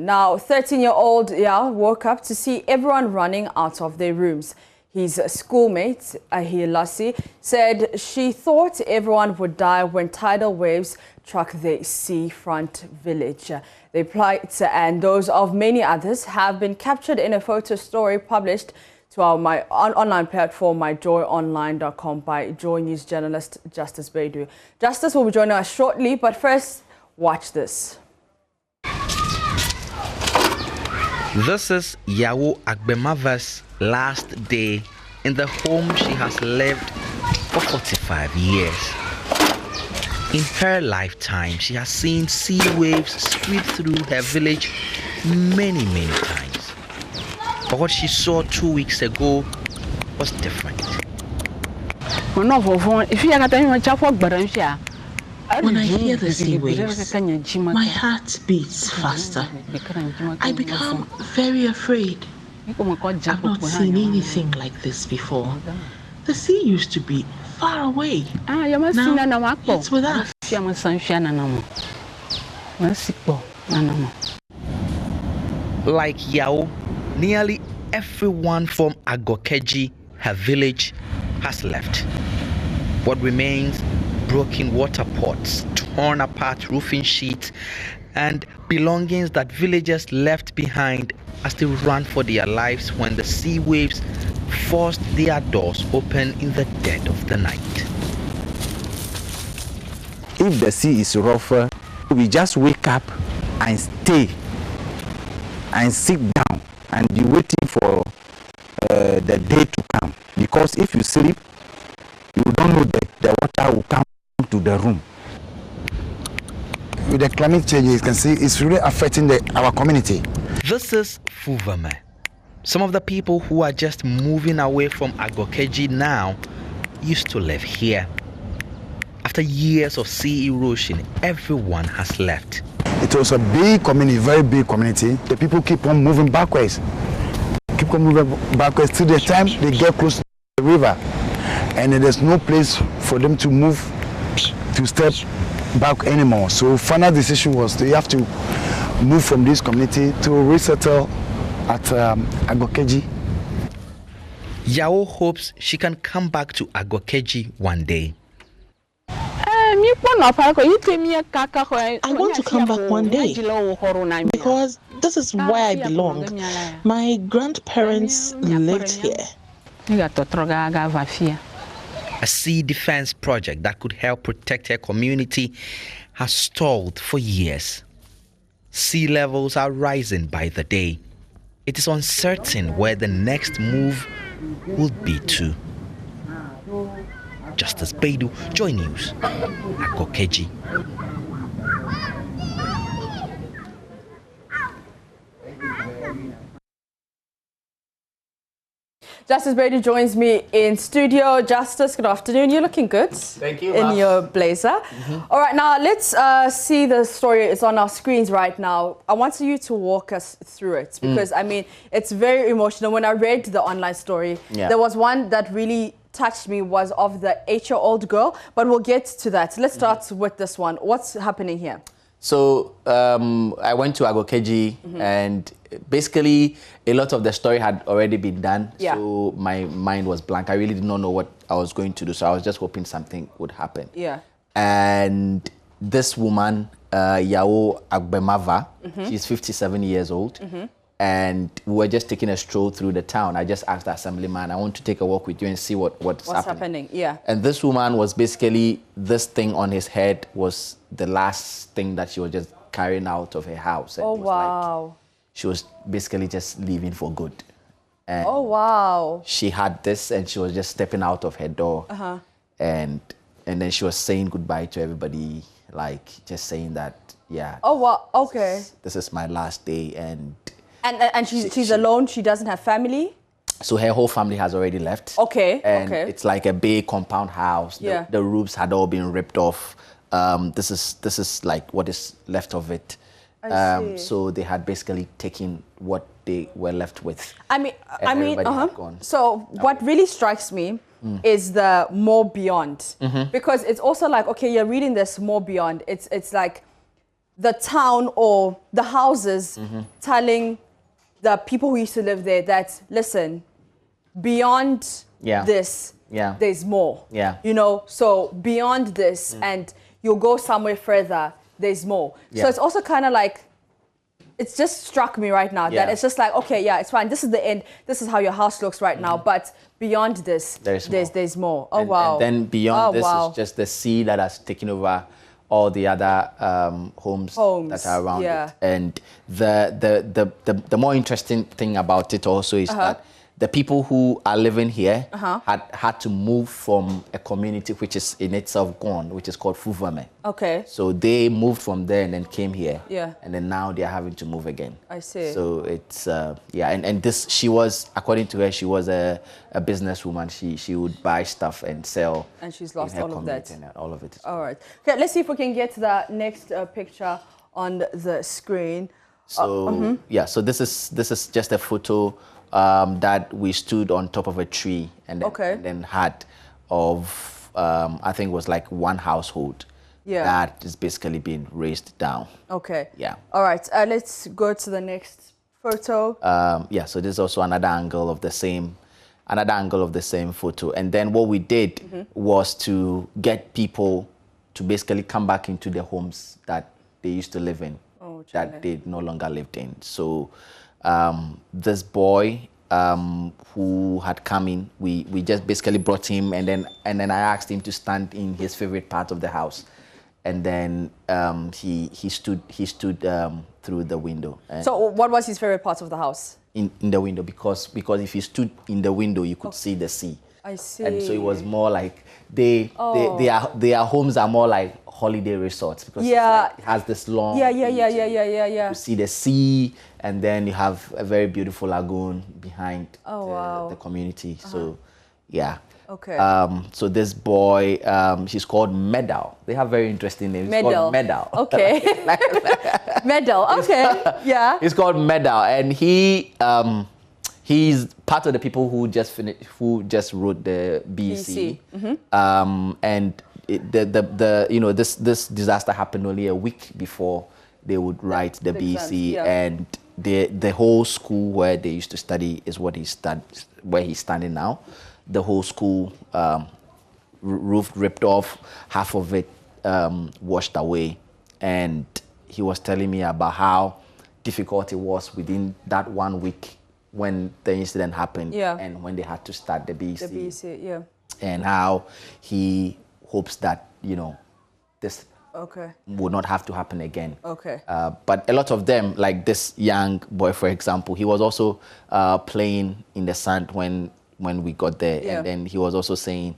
Now, 13-year-old Yao woke up to see everyone running out of their rooms. His schoolmate, Ahilasi, said she thought everyone would die when tidal waves struck the seafront village. The plight and those of many others have been captured in a photo story published to our online platform, myjoyonline.com, by JoyNews journalist Justice Baidu. Justice will be joining us shortly, but first, watch this. This is Yawo Agbemava's last day in the home she has lived for 45 years. In her lifetime, she has seen sea waves sweep through her village many times. But what she saw 2 weeks ago was different. When I hear the sea waves, my heart beats faster. I become very afraid. I've not seen anything like this before. The sea used to be far away. Now it's with us. Like Yao, nearly everyone from Agokeji, her village, has left. What remains: broken water pots, torn apart roofing sheets, and belongings that villagers left behind as they ran for their lives when the sea waves forced their doors open in the dead of the night. If the sea is rougher, we just wake up and stay and sit down and be waiting for the day to come. Because if you sleep, you don't know that the water will come to the room. With the climate change, you can see it's really affecting our community. This is Fuvame. Some of the people who are just moving away from Agokeji now used to live here. After years of sea erosion, everyone has left. It was a big community, very big community. The people keep on moving backwards. Keep on moving backwards till the time they get close to the river. And there's no place for them to move, to step back anymore. So final decision was they have to move from this community to resettle at Agokeji. Yao hopes she can come back to Agokeji one day. I want to come back one day because this is where I belong. My grandparents lived here. A sea defense project that could help protect her community has stalled for years. Sea levels are rising by the day. It is uncertain where the next move will be to. Justice Baidu, JoyNews, Agokeji. Justice Baidu joins me in studio. Justice, good afternoon. You're looking good. Thank you. In your blazer. All right, now let's see the story. It's on our screens right now. I want you to walk us through it because, I mean, it's very emotional. When I read the online story, there was one that really touched me, was of the 8-year-old girl, but we'll get to that. Let's start with this one. What's happening here? So I went to Agokeji and basically a lot of the story had already been done. Yeah. So my mind was blank. I really did not know what I was going to do. So I was just hoping something would happen. Yeah. And this woman, Yawo Agbemava, she's 57 years old. And we were just taking a stroll through the town. I just asked the assemblyman, I want to take a walk with you and see what's happening. Yeah. And this woman was basically, this thing on his head was the last thing that she was just carrying out of her house. And Oh, it was wow. like, she was basically just leaving for good. And Oh, wow. she had this and she was just stepping out of her door. And then she was saying goodbye to everybody, like just saying that, yeah. Oh, wow. Okay. This is my last day. And she's alone? She doesn't have family? So her whole family has already left. Okay, and okay. it's like a big compound house. Yeah. The roofs had all been ripped off. This is like what is left of it. I see. So they had basically taken what they were left with. I mean, everybody had gone. So what really strikes me is the more beyond, because it's also like, okay, you're reading this more beyond. It's like the town or the houses telling the people who used to live there that, listen, beyond this, there's more. You know, so beyond this, and you'll go somewhere further, there's more. So it's also kind of like, it's just struck me right now that it's just like, okay, yeah, it's fine. This is the end. This is how your house looks right now. But beyond this, there's more. Oh, wow. And then beyond this is just the sea that has taken over all the other homes that are around it. And the more interesting thing about it also is that the people who are living here had to move from a community which is in itself gone, which is called Fuvame. Okay. So they moved from there and then came here. Yeah. And then now they're having to move again. I see. So it's, and this, she was, according to her, she was a businesswoman. She would buy stuff and sell. And she's lost all of that. And all of it. All right. Okay, let's see if we can get the next picture on the screen. So, so this is just a photo that we stood on top of a tree and then had of, I think it was like one household that is basically being raised down. Okay. Yeah. All right. Let's go to the next photo. So this is also another angle of the same photo. And then what we did was to get people to basically come back into the homes that they used to live in, that they no longer lived in. So this boy who had come in, we just basically brought him, and then I asked him to stand in his favorite part of the house, and then he stood through the window. So what was his favorite part of the house? In the window, because if he stood in the window, you could see the sea. I see. And so it was more like their homes are more like holiday resorts, because it has this long you see the sea, and then you have a very beautiful lagoon behind the community. So okay. So this boy, she's called Medal. They have very interesting names. It's called Medal. Okay. Medal. Okay. Yeah. It's called Medal, and he's part of the people who just wrote the BC. And this disaster happened only a week before they would write the BC, and the whole school where they used to study is where he's standing now. The whole school roof ripped off, half of it washed away, and he was telling me about how difficult it was within that 1 week when the incident happened and when they had to start the BC. And how he hopes that this would not have to happen again. But a lot of them, like this young boy, for example, he was also playing in the sand when we got there, and then he was also saying,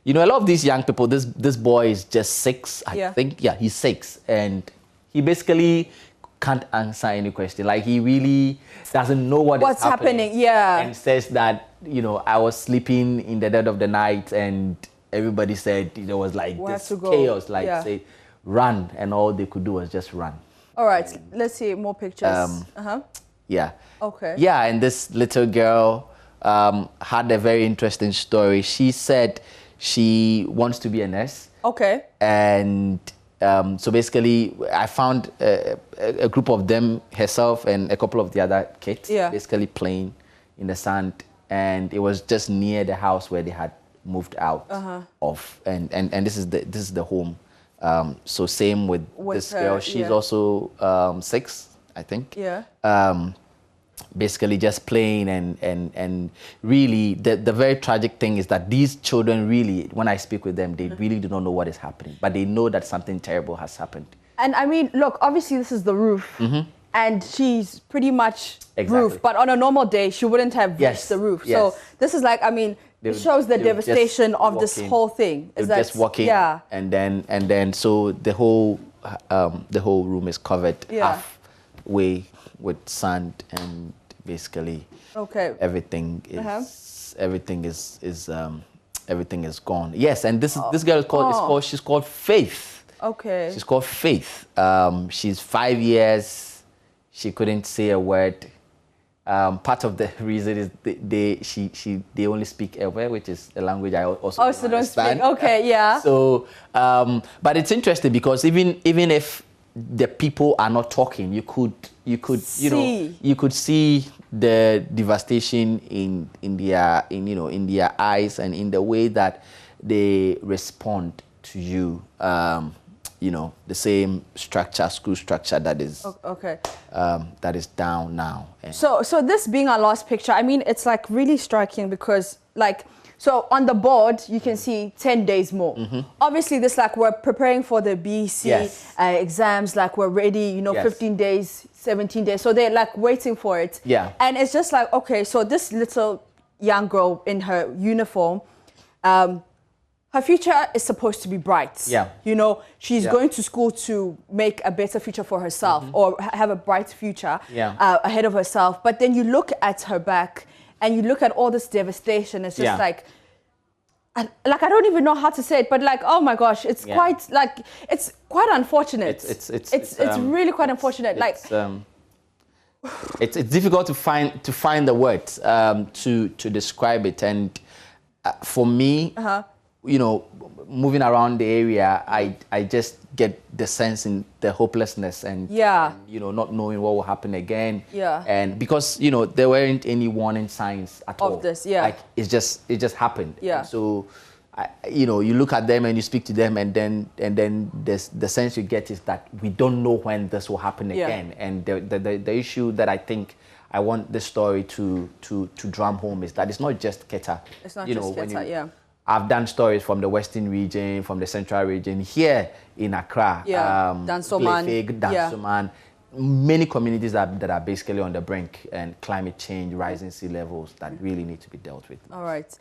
a lot of these young people, this boy is just 6, I think. Yeah, he's 6, and he basically can't answer any question. Like, he really doesn't know what's happening. And says that, I was sleeping in the dead of the night, and everybody said there was like this chaos, like say, run, and all they could do was just run. All right, let's see more pictures. Okay. Yeah, and this little girl had a very interesting story. She said she wants to be a nurse. Okay. And so basically, I found a group of them, herself and a couple of the other kids, basically playing in the sand, and it was just near the house where they had moved out of, and this is the home. So same with this girl. She's also 6, I think. Basically just playing, and really the very tragic thing is that these children really, when I speak with them, they really do not know what is happening, but they know that something terrible has happened. And I mean, look, obviously this is the roof, and she's pretty much roof, but on a normal day she wouldn't have reached the roof. So this is like, I mean, it shows the devastation of this whole thing. Is that just walking, and then so the whole room is covered halfway with sand, and basically everything is gone. Yes, and this girl is she's called Faith. Okay. She's called Faith. She's 5 years. She couldn't say a word. Part of the reason is they only speak Ewe, which is a language I also don't understand. Speak. Okay, yeah. So, but it's interesting because even if the people are not talking. You could see the devastation in their eyes and in the way that they respond to you. The same structure, school structure that is that is down now. So this being our last picture, I mean, it's like really striking because like, so on the board, you can see 10 days more. Obviously, this like we're preparing for the BC exams, like we're ready, 15 days, 17 days. So they're like waiting for it. Yeah. And it's just like, okay, so this little young girl in her uniform, her future is supposed to be bright. Yeah. She's going to school to make a better future for herself or have a bright future ahead of herself. But then you look at her back and you look at all this devastation. It's just like I don't even know how to say it, but like, oh my gosh, it's quite like, it's quite unfortunate. It's really quite unfortunate. It's difficult to find the words to describe it. And for me, moving around the area, I just get the sense in the hopelessness and not knowing what will happen again. Yeah. And because there weren't any warning signs at all of this. Like it just happened. Yeah. And so you look at them and you speak to them, and then the sense you get is that we don't know when this will happen again. And the issue that I think I want this story to drum home is that it's not just Keta. It's not just Keta, I've done stories from the Western region, from the Central region, here in Accra, Dansoman, many communities that are basically on the brink, and climate change, rising sea levels that really need to be dealt with. All right.